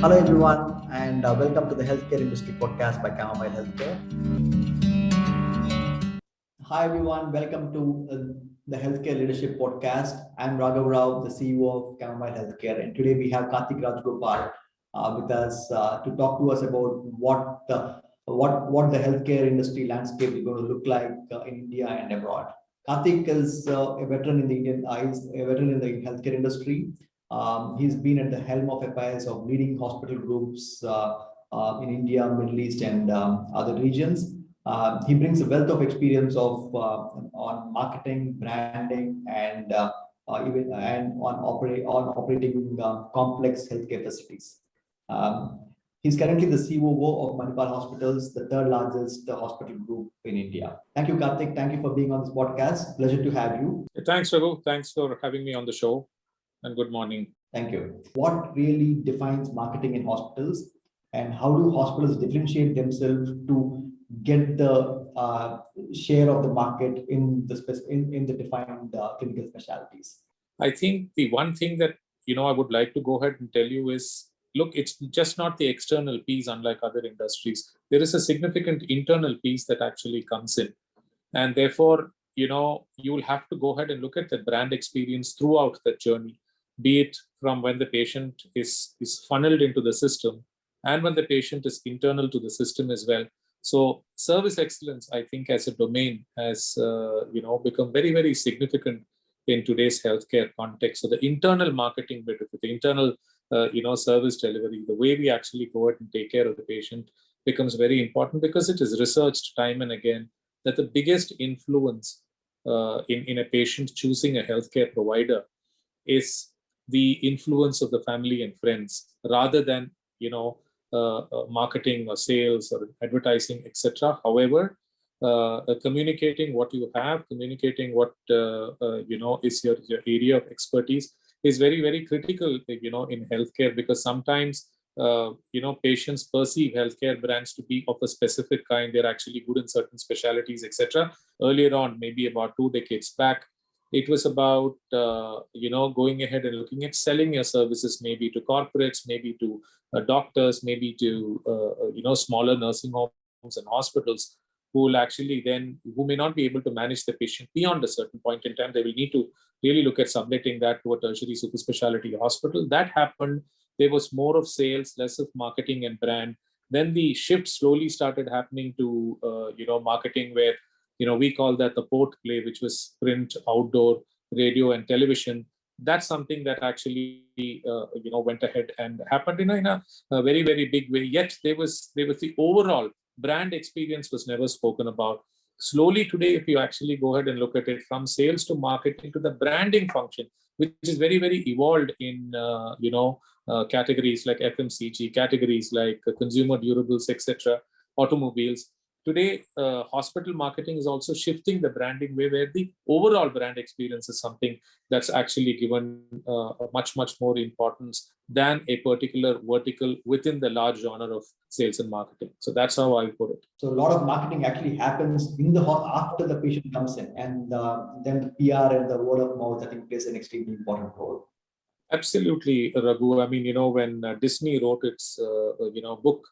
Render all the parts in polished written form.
Hello, everyone, and welcome to the Healthcare Industry Podcast by Camomile Healthcare. Hi, everyone. Welcome to the Healthcare Leadership Podcast. I'm Raghav, the CEO of Camomile Healthcare, and today we have Karthik Rajagopal with us to talk to us about what the healthcare industry landscape is going to look like in India and abroad. Karthik is a veteran in the is a veteran in the healthcare industry. He's been at the helm of affairs of leading hospital groups in India, Middle East, and other regions. He brings a wealth of experience on marketing, branding, and even and on operating complex healthcare facilities. He's currently the COO of Manipal Hospitals, the third largest hospital group in India. Thank you, Karthik. Thank you for being on this podcast. Pleasure to have you. Thanks, Raghu. Thanks for having me on the show. And good morning. Thank you. What really defines marketing in hospitals, and how do hospitals differentiate themselves to get the share of the market in the defined clinical specialties? I think the one thing that I would like to go ahead and tell you is, look, it's just not the external piece, unlike other industries. There is a significant internal piece that actually comes in, and therefore, you will have to go ahead and look at the brand experience throughout the journey, be it from when the patient is funneled into the system and when the patient is internal to the system as well. So service excellence, I think, as a domain has become very, very significant in today's healthcare context. So the internal marketing bit of it, the internal service delivery, the way we actually go ahead and take care of the patient becomes very important, because it is researched time and again that the biggest influence in a patient choosing a healthcare provider is the influence of the family and friends, rather than marketing or sales or advertising, etc. However, communicating what you have, communicating what is your area of expertise is very, very critical in healthcare, because sometimes patients perceive healthcare brands to be of a specific kind. They're actually good in certain specialties, etc. Earlier on, maybe about 2 decades back, it was about going ahead and looking at selling your services, maybe to corporates, maybe to doctors, maybe to smaller nursing homes and hospitals, who may not be able to manage the patient beyond a certain point in time. They will need to really look at subletting that to a tertiary super specialty hospital. That happened. There was more of sales, less of marketing and brand. Then the shift slowly started happening to marketing, where we call that the port play, which was print, outdoor, radio, and television. That's something that actually went ahead and happened in a very, very big way. Yet there was the overall brand experience was never spoken about. Slowly today, if you actually go ahead and look at it, from sales to marketing to the branding function, which is very, very evolved in categories like FMCG, categories like consumer durables, etc., automobiles. Today, hospital marketing is also shifting the branding way, where the overall brand experience is something that's actually given much, much more importance than a particular vertical within the large genre of sales and marketing. So that's how I put it. So a lot of marketing actually happens after the patient comes in, and then the PR and the word of mouth, I think, plays an extremely important role. Absolutely, Raghu. I mean, when Disney wrote its book,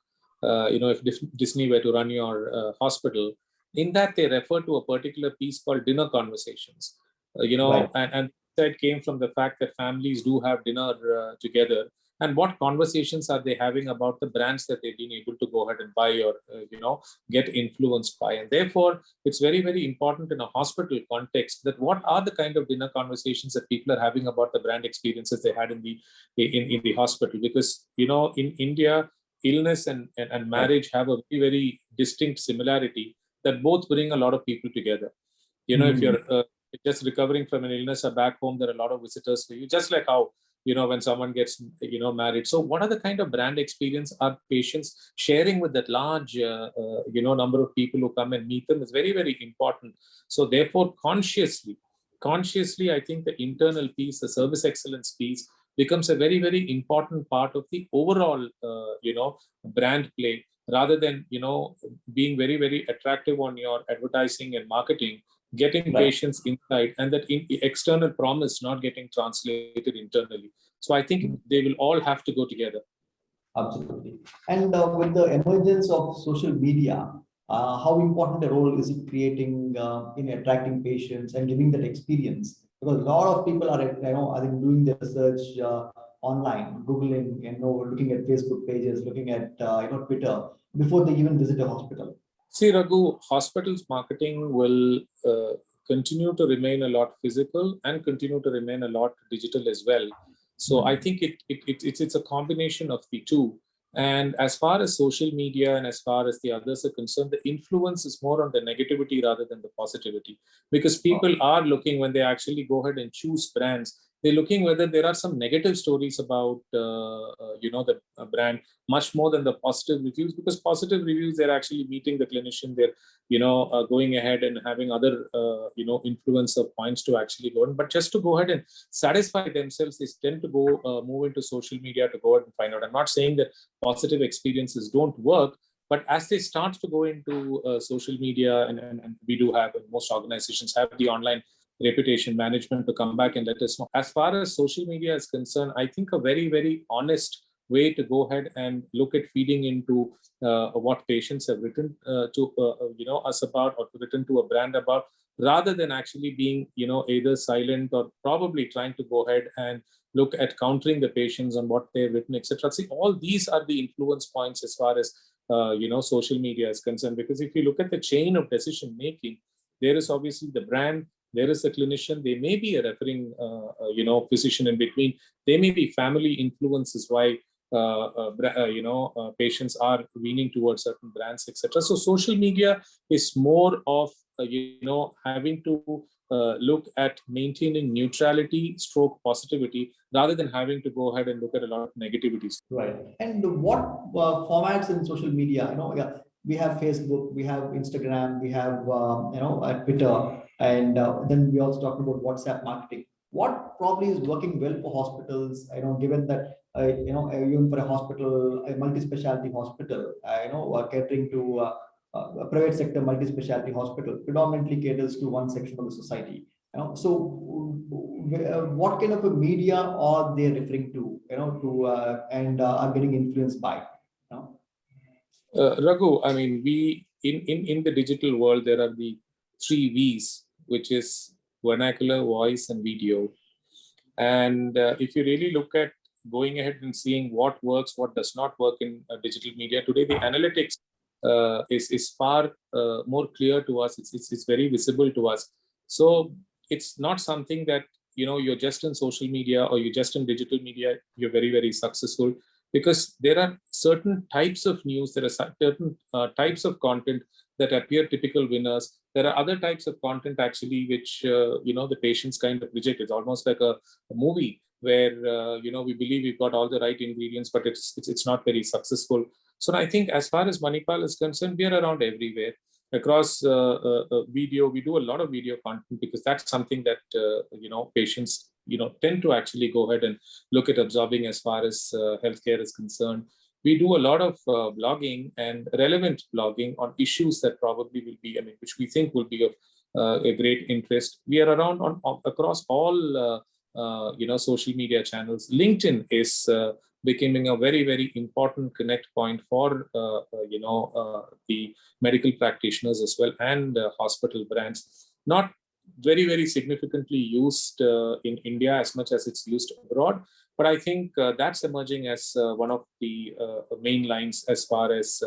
if Disney were to run your hospital, in that they refer to a particular piece called dinner conversations. Right. And that came from the fact that families do have dinner together, and what conversations are they having about the brands that they've been able to go ahead and buy or get influenced by. And therefore, it's very, very important in a hospital context that what are the kind of dinner conversations that people are having about the brand experiences they had in the hospital. Because in India, illness and marriage have a very, very distinct similarity that both bring a lot of people together. If you're just recovering from an illness or back home, there are a lot of visitors for you, just like how when someone gets married. So what are the kind of brand experience are patients sharing with that large number of people who come and meet them is very, very important. So therefore, consciously, I think the internal piece, the service excellence piece, becomes a very, very important part of the overall, brand play, rather than, being very, very attractive on your advertising and marketing, getting patients inside, and that external promise not getting translated internally. So I think they will all have to go together. Absolutely. And with the emergence of social media, how important a role is it creating in attracting patients and giving that experience? Because a lot of people are, I think, doing their research online, googling, looking at Facebook pages, looking at, Twitter before they even visit a hospital. See, Raghu, hospitals marketing will continue to remain a lot physical and continue to remain a lot digital as well. So I think it's a combination of the two. And as far as social media and as far as the others are concerned, the influence is more on the negativity rather than the positivity. Because people are looking, when they actually go ahead and choose brands, they're looking whether there are some negative stories about the brand much more than the positive reviews, because positive reviews, they're actually meeting the clinician, they're going ahead and having other influencer points to actually go in. But just to go ahead and satisfy themselves, they tend to go move into social media to go ahead and find out. I'm not saying that positive experiences don't work, but as they start to go into social media, and we do have, and most organizations have the online reputation management to come back and let us know. As far as social media is concerned, I think a very, very honest way to go ahead and look at feeding into what patients have written to us about, or written to a brand about, rather than actually being either silent or probably trying to go ahead and look at countering the patients on what they've written, etc. See, all these are the influence points as far as social media is concerned. Because if you look at the chain of decision making, there is obviously the brand, there is a clinician, there may be a referring physician in between, there may be family influences why patients are leaning towards certain brands, etc. So social media is more of having to look at maintaining neutrality stroke positivity, rather than having to go ahead and look at a lot of negativities. Right. And what formats in social media? Yeah, we have Facebook, we have Instagram, we have Twitter, and then we also talked about WhatsApp marketing. What probably is working well for hospitals? Given that even for a hospital, a multi-specialty hospital, catering to a private sector multi-specialty hospital, predominantly caters to one section of the society. What kind of a media are they referring to? And are getting influenced by? Raghu, I mean, we in the digital world, there are the three V's, which is vernacular, voice, and video. And if you really look at going ahead and seeing what works, what does not work in digital media today, the analytics is far more clear to us. It's very visible to us. So it's not something that you're just in social media or you're just in digital media, you're very, very successful, because there are certain types of news, there are certain types of content that appear typical winners. There are other types of content actually which the patients kind of reject. It's almost like a movie where we believe we've got all the right ingredients, but it's not very successful. So I think as far as Manipal is concerned, we are around everywhere across video. We do a lot of video content because that's something that patients tend to actually go ahead and look at absorbing as far as healthcare is concerned. We do a lot of blogging and relevant blogging on issues that probably will be, which we think will be of a great interest. We are around across all social media channels. LinkedIn is becoming a very, very important connect point for the medical practitioners as well, and hospital brands. Not very, very significantly used in India as much as it's used abroad. But I think that's emerging as one of the main lines as far as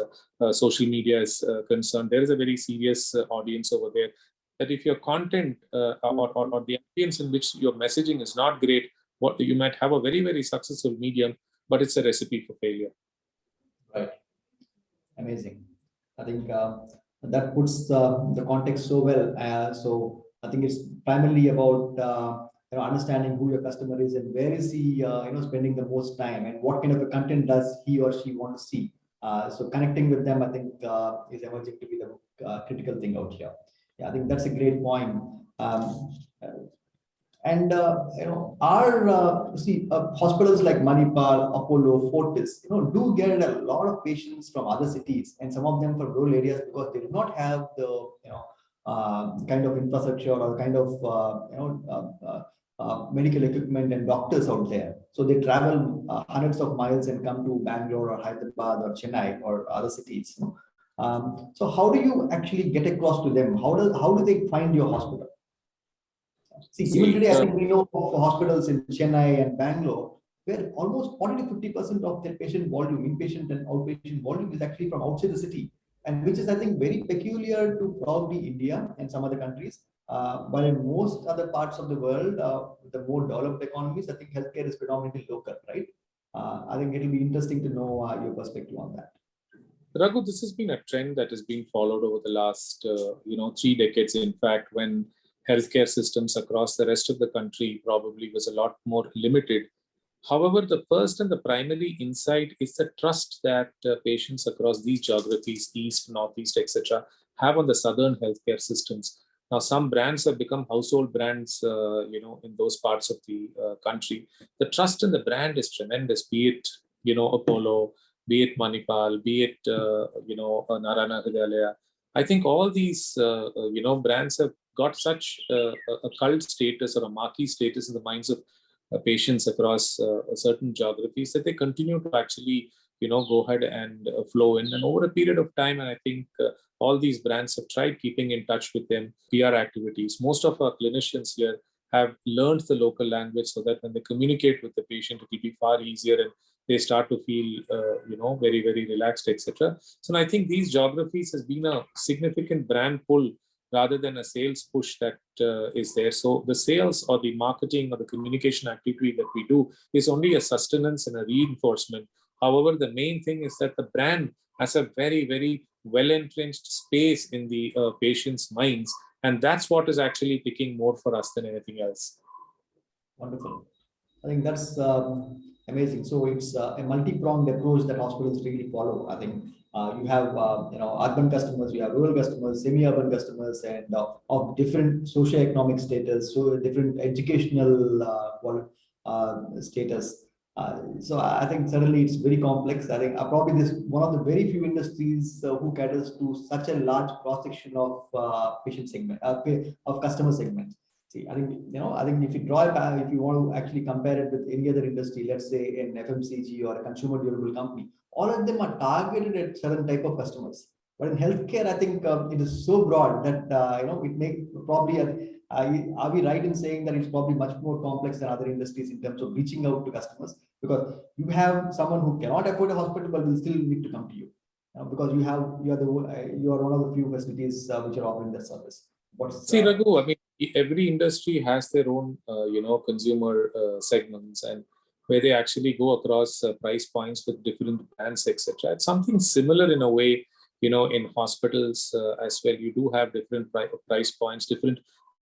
social media is concerned. There is a very serious audience over there, that if your content or the audience in which your messaging is not great, what you might have a very, very successful medium, but it's a recipe for failure. Right. Amazing. I think that puts the context so well. So I think it's primarily about understanding who your customer is and where is he spending the most time, and what kind of a content does he or she want to see. So connecting with them, I think, is emerging to be the critical thing out here. Yeah, I think that's a great point. And our hospitals like Manipal, Apollo, Fortis, do get a lot of patients from other cities, and some of them from rural areas, because they do not have the kind of infrastructure or kind of medical equipment and doctors out there. So they travel hundreds of miles and come to Bangalore or Hyderabad or Chennai or other cities. So how do you actually get across to them? How do they find your hospital? See, even today, I think we know of hospitals in Chennai and Bangalore where almost 40 to 50% of their patient volume, inpatient and outpatient volume, is actually from outside the city, and which is, I think, very peculiar to probably India and some other countries. But in most other parts of the world, the more developed economies, I think healthcare is predominantly local, right? I think it'll be interesting to know your perspective on that. Raghu, this has been a trend that has been followed over the last, 3 decades. In fact, when healthcare systems across the rest of the country probably was a lot more limited. However, the first and the primary insight is the trust that patients across these geographies, East, Northeast, etc., have on the southern healthcare systems. Now, some brands have become household brands, in those parts of the country. The trust in the brand is tremendous, be it, Apollo, be it Manipal, be it, Narayana Hridayalaya. I think all these, brands have got such a cult status or a marquee status in the minds of patients across certain geographies that they continue to actually, go ahead and flow in. And over a period of time, and I think all these brands have tried keeping in touch with them, PR activities. Most of our clinicians here have learned the local language so that when they communicate with the patient, it will be far easier and they start to feel, very, very relaxed, etc. So I think these geographies has been a significant brand pull rather than a sales push that is there. So the sales or the marketing or the communication activity that we do is only a sustenance and a reinforcement. However, the main thing is that the brand has a very, very well-entrenched space in the patient's minds. And that's what is actually picking more for us than anything else. Wonderful. I think that's amazing. So it's a multi-pronged approach that hospitals really follow. I think you have urban customers, you have rural customers, semi-urban customers, and of different socioeconomic status, so different educational status. So I think certainly it's very complex. I think probably this one of the very few industries who caters to such a large cross section of patient segment of customer segments. See, I think if you draw it, if you want to actually compare it with any other industry, let's say an FMCG or a consumer durable company, all of them are targeted at certain type of customers. But in healthcare, I think it is so broad that it may probably. Are we right in saying that it's probably much more complex than other industries in terms of reaching out to customers? Because you have someone who cannot afford a hospital but will still need to come to you, because you are one of the few facilities which are offering that service. See, Raghu, I mean, every industry has their own, consumer segments, and where they actually go across price points with different brands, etc. It's something similar in a way, in hospitals as well. You do have different price points, different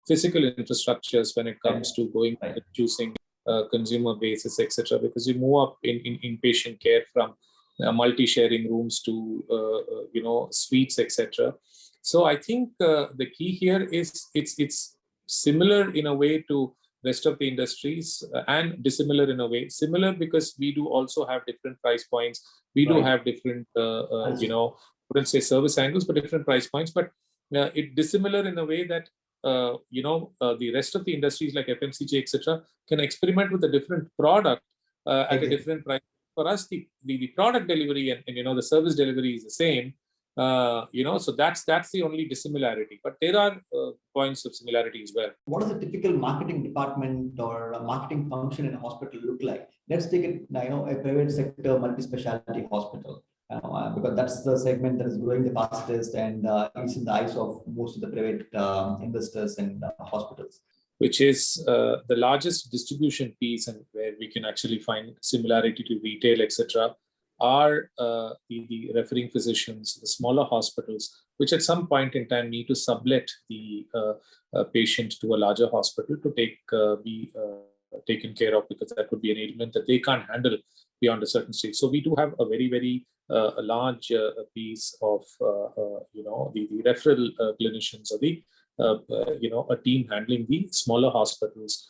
physical infrastructures when it comes to going and choosing consumer basis, etc. Because you move up in patient care from multi-sharing rooms to, suites, etc. So I think the key here is it's similar in a way to rest of the industries and dissimilar in a way. Similar because we do also have different price points. We do have different, wouldn't say service angles, but different price points. But it dissimilar in a way that the rest of the industries like FMCG, etc., can experiment with a different product at a different price. For us, the product delivery and the service delivery is the same. So that's the only dissimilarity, but there are points of similarity as well. What does a typical marketing department or a marketing function in a hospital look like? Let's take it, a private sector multi-specialty hospital, because that's the segment that is growing the fastest and is in the eyes of most of the private investors and hospitals. Which is the largest distribution piece, and where we can actually find similarity to retail, etc., are the referring physicians, the smaller hospitals, which at some point in time need to sublet the patient to a larger hospital to be taken care of, because that would be an ailment that they can't handle beyond a certain stage. So we do have a very, very a large piece of the referral clinicians, or the a team handling the smaller hospitals.